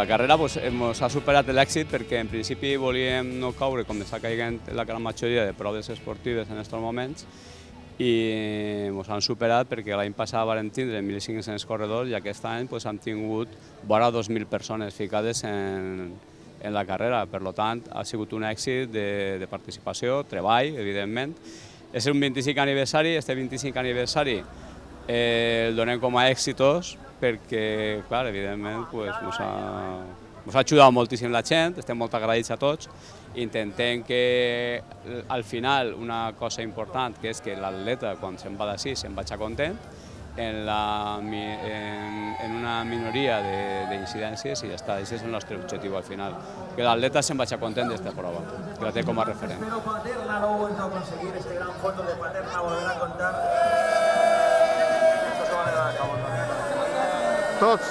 la carrera ens ha superat l'èxit perquè en principi volíem no caure com està caigant la gran majoria de proves esportives en aquests moments i ens han superat perquè l'any passat vam tindre 1.500 corredors i aquest any hem tingut vora 2.000 persones ficades en la carrera. Per tant, ha sigut un èxit de participació, treball, evidentment. És un 25 aniversari, este 25 aniversari el donem com a èxitos perquè, clar, evidentment, ens ha ajudat moltíssim la gent, estem molt agraïts a tots. Intentem que, al final, una cosa important, que és que l'atleta, quan se'n va d'ací, se'n vagi content, en una minoria d'incidències i ja està. Aquest és el nostre objectiu al final, que l'atleta se'n vagi content d'esta prova, que la té com a referent. Pero Paterna no ha vuelto a conseguir este gran foto de Paterna, volver a contar. Esto se va a dar a cabo también. Tots.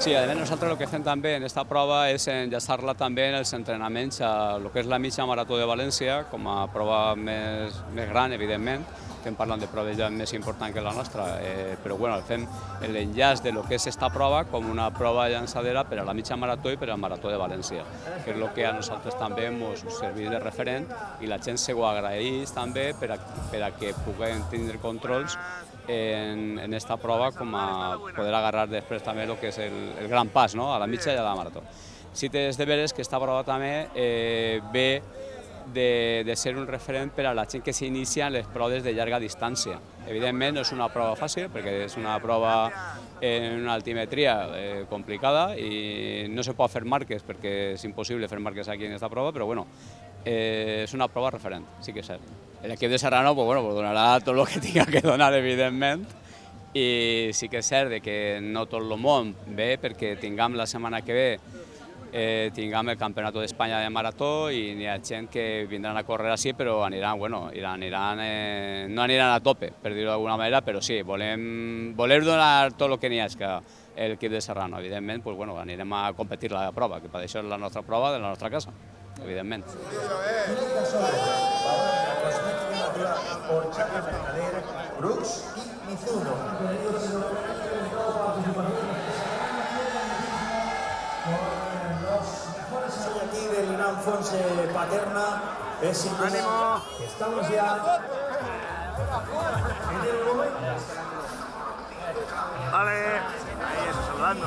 Sí, a més nosaltres el que fem també en aquesta prova és enllaçar-la també en els entrenaments a el que és la mitja marató de València, com a prova més gran, evidentment. Estem parlant de proves ja més importants que la nostra, però bueno, fem l'enllaç de lo que és aquesta prova com una prova llançadera per a la mitja marató i per al marató de València, que és el que a nosaltres també ens serveix de referent i la gent se ho agraeix també per a que puguem tindre controls en aquesta prova com a poder agarrar després també el que és el gran pas a la mitja i a la marató. Sí que és de veres que aquesta prova també ve de ser un referent per a la gent que s'inicia en les proves de llarga distància. Evidentment no és una prova fàcil perquè és una prova en una altimetria complicada i no se pot fer marques perquè és impossible fer marques aquí en aquesta prova, però bueno, és una prova referent, sí que és cert. L'equip de Serrano donarà tot el que tinga que donar, evidentment, i sí que és cert que no tot el món ve perquè tinguem la setmana que ve tinguem el Campionat d'Espanya de marató i hi ha gent que vindran a córrer així, però no aniran a tope, per dir-ho d'alguna manera, però sí, volem donar tot el que n'hi ha l'equip de Serrano. Evidentment, anirem a competir la prova, que per això és la nostra prova de la nostra casa, evidentment. Brooks y Mizuno. Soy aquí del gran Fonse Paterna. Es sin duda que estamos ya en el momento. Vale. Ahí eso, saludando.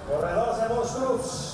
Corredors de molts grups.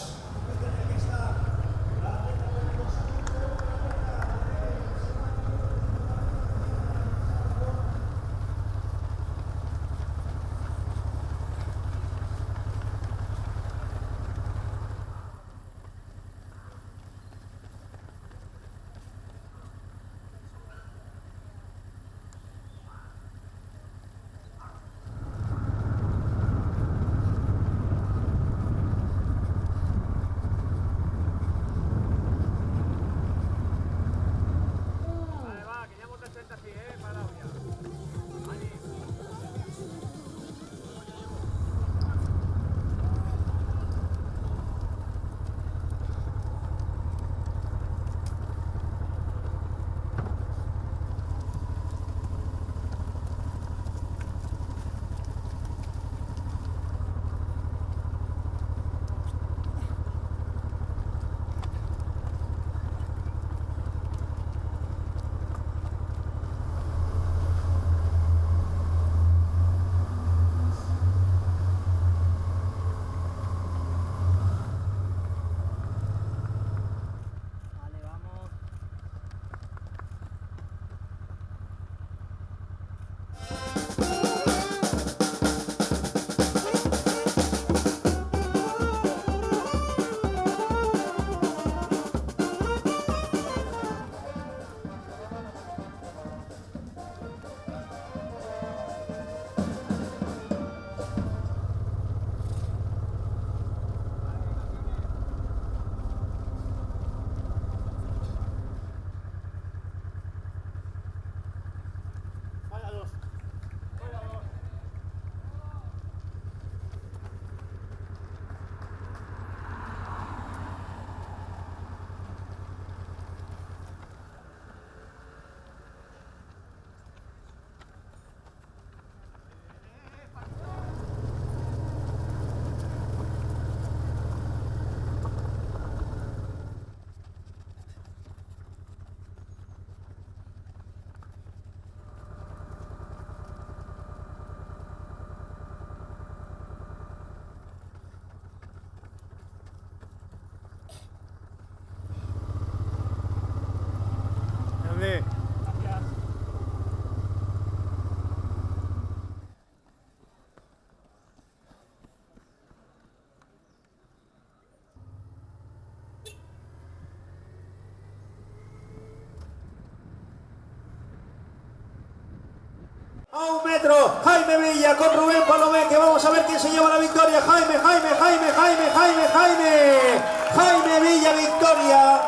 A 1 metro, Jaime Villa con Rubén Palomé, que vamos a ver quién se lleva la victoria. Jaime Villa, victoria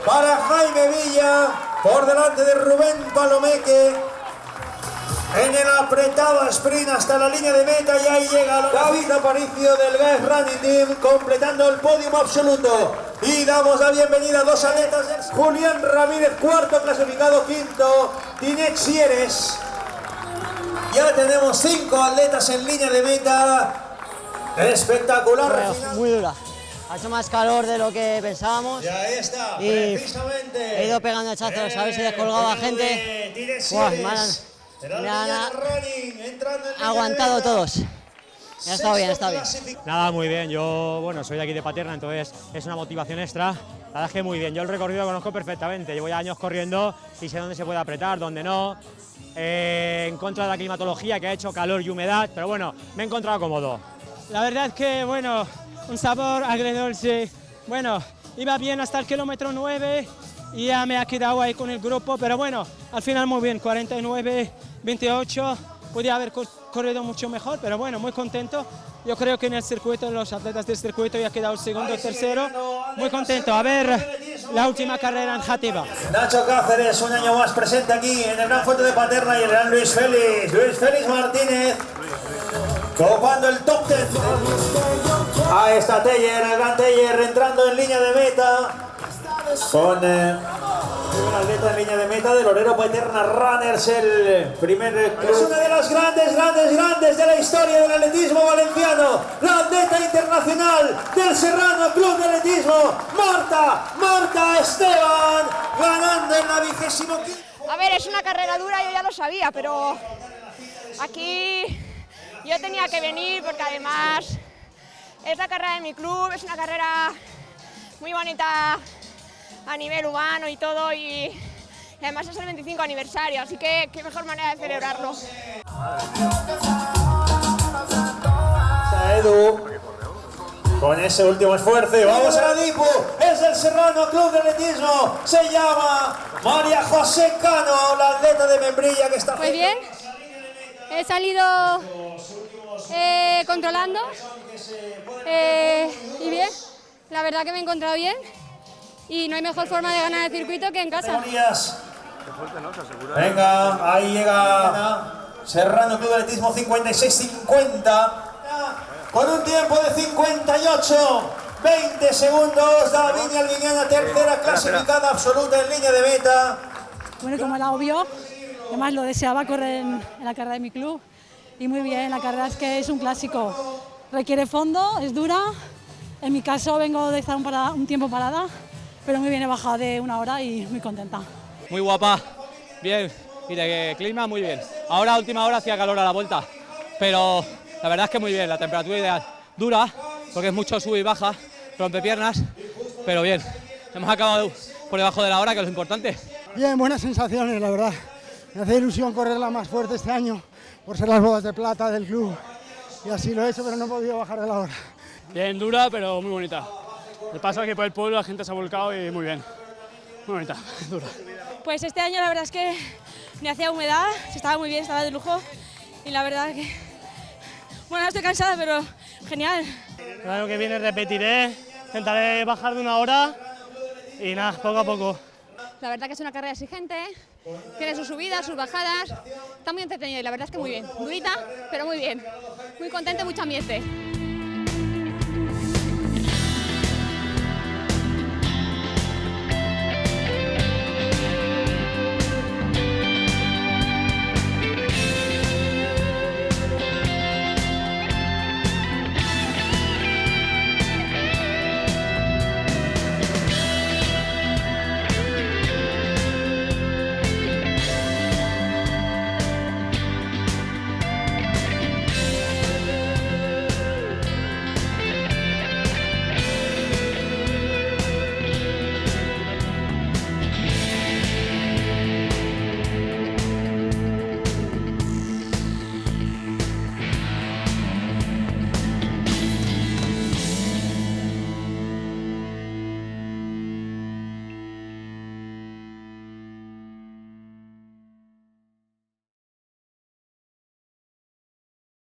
para Jaime Villa, por delante de Rubén Palomeque, en el apretado sprint hasta la línea de meta, y ahí llega David Aparicio del GAES Running Team, completando el podio absoluto. Y damos la bienvenida a 2 atletas, Julián Ramírez, cuarto clasificado, quinto, Tinet Sieres. Ya tenemos 5 atletas en línea de meta. Espectacular. Muy dura. Ha hecho más calor de lo que pensábamos. Ya está, y precisamente. he ido pegando hachazos a ver si descolgaba gente. Me han aguantado todos. Ha estado bien, está bien. Nada, muy bien. Yo, bueno, soy de aquí de Paterna, entonces es una motivación extra. La verdad es que muy bien. Yo el recorrido lo conozco perfectamente. Llevo ya años corriendo y sé dónde se puede apretar, dónde no. En contra de la climatología, que ha hecho calor y humedad, pero bueno, me he encontrado cómodo. La verdad es que, bueno, un sabor agridulce. Bueno, iba bien hasta el kilómetro 9 y ya me ha quedado ahí con el grupo, pero bueno, al final muy bien, 49-28. Podía haber corrido mucho mejor, pero bueno, muy contento. Yo creo que en el circuito, los atletas del circuito ya ha quedado segundo, tercero. Muy contento. A ver la última carrera en Játiva. Nacho Cáceres, un año más presente aquí en el Gran Fuerte de Paterna, y el gran Luis Félix Martínez, copando el top 10. Ahí está Teller, el gran Teller, entrando en línea de meta con un atleta en línea de meta del Orero Paterna Runners, el primer club. Es una de las grandes de la historia del atletismo valenciano, la atleta internacional del Serrano Club de Atletismo, Marta Esteban, ganando en la 25ª. A ver, es una carrera dura, yo ya lo sabía, pero aquí yo tenía que venir porque además es la carrera de mi club, es una carrera muy bonita a nivel humano y todo, y además es el 25 aniversario, así que qué mejor manera de celebrarlo. Edu, con ese último esfuerzo, y vamos a la Dipu, es el Serrano Club de Atletismo, se llama María José Cano, la atleta de Membrilla que está... Pues bien, he salido controlando y bien, la verdad que me he encontrado bien y no hay mejor forma de ganar el circuito que en casa. Venga, ahí llega Serrano Club de Atletismo 56-50, con un tiempo de 58-20 segundos, David Alguiñana, tercera clasificada absoluta en línea de meta. Bueno, como era obvio, además lo deseaba correr en la carrera de mi club y muy bien, la carrera es que es un clásico, requiere fondo, es dura, en mi caso vengo de estar un tiempo parada, pero muy bien, he bajado de 1 hora y muy contenta. Muy guapa, bien, y de clima muy bien. Ahora a última hora hacía calor a la vuelta, pero la verdad es que muy bien, la temperatura ideal. Dura, porque es mucho sub y baja, rompepiernas, pero bien. Hemos acabado por debajo de la hora, que es lo importante. Bien, buenas sensaciones, la verdad. Me hace ilusión correrla más fuerte este año, por ser las bodas de plata del club. Y así lo he hecho, pero no he podido bajar de la hora. Bien, dura, pero muy bonita. El paso aquí por el pueblo, la gente se ha volcado y muy bien. Muy bonita, dura. Pues este año la verdad es que me hacía humedad, estaba muy bien, estaba de lujo y la verdad que, bueno, estoy cansada, pero genial. El año que viene repetiré, intentaré bajar de 1 hora y nada, poco a poco. La verdad que es una carrera exigente, tiene sus subidas, sus bajadas, está muy entretenida y la verdad es que muy bien. Durita, pero muy bien. Muy contenta y mucho ambiente.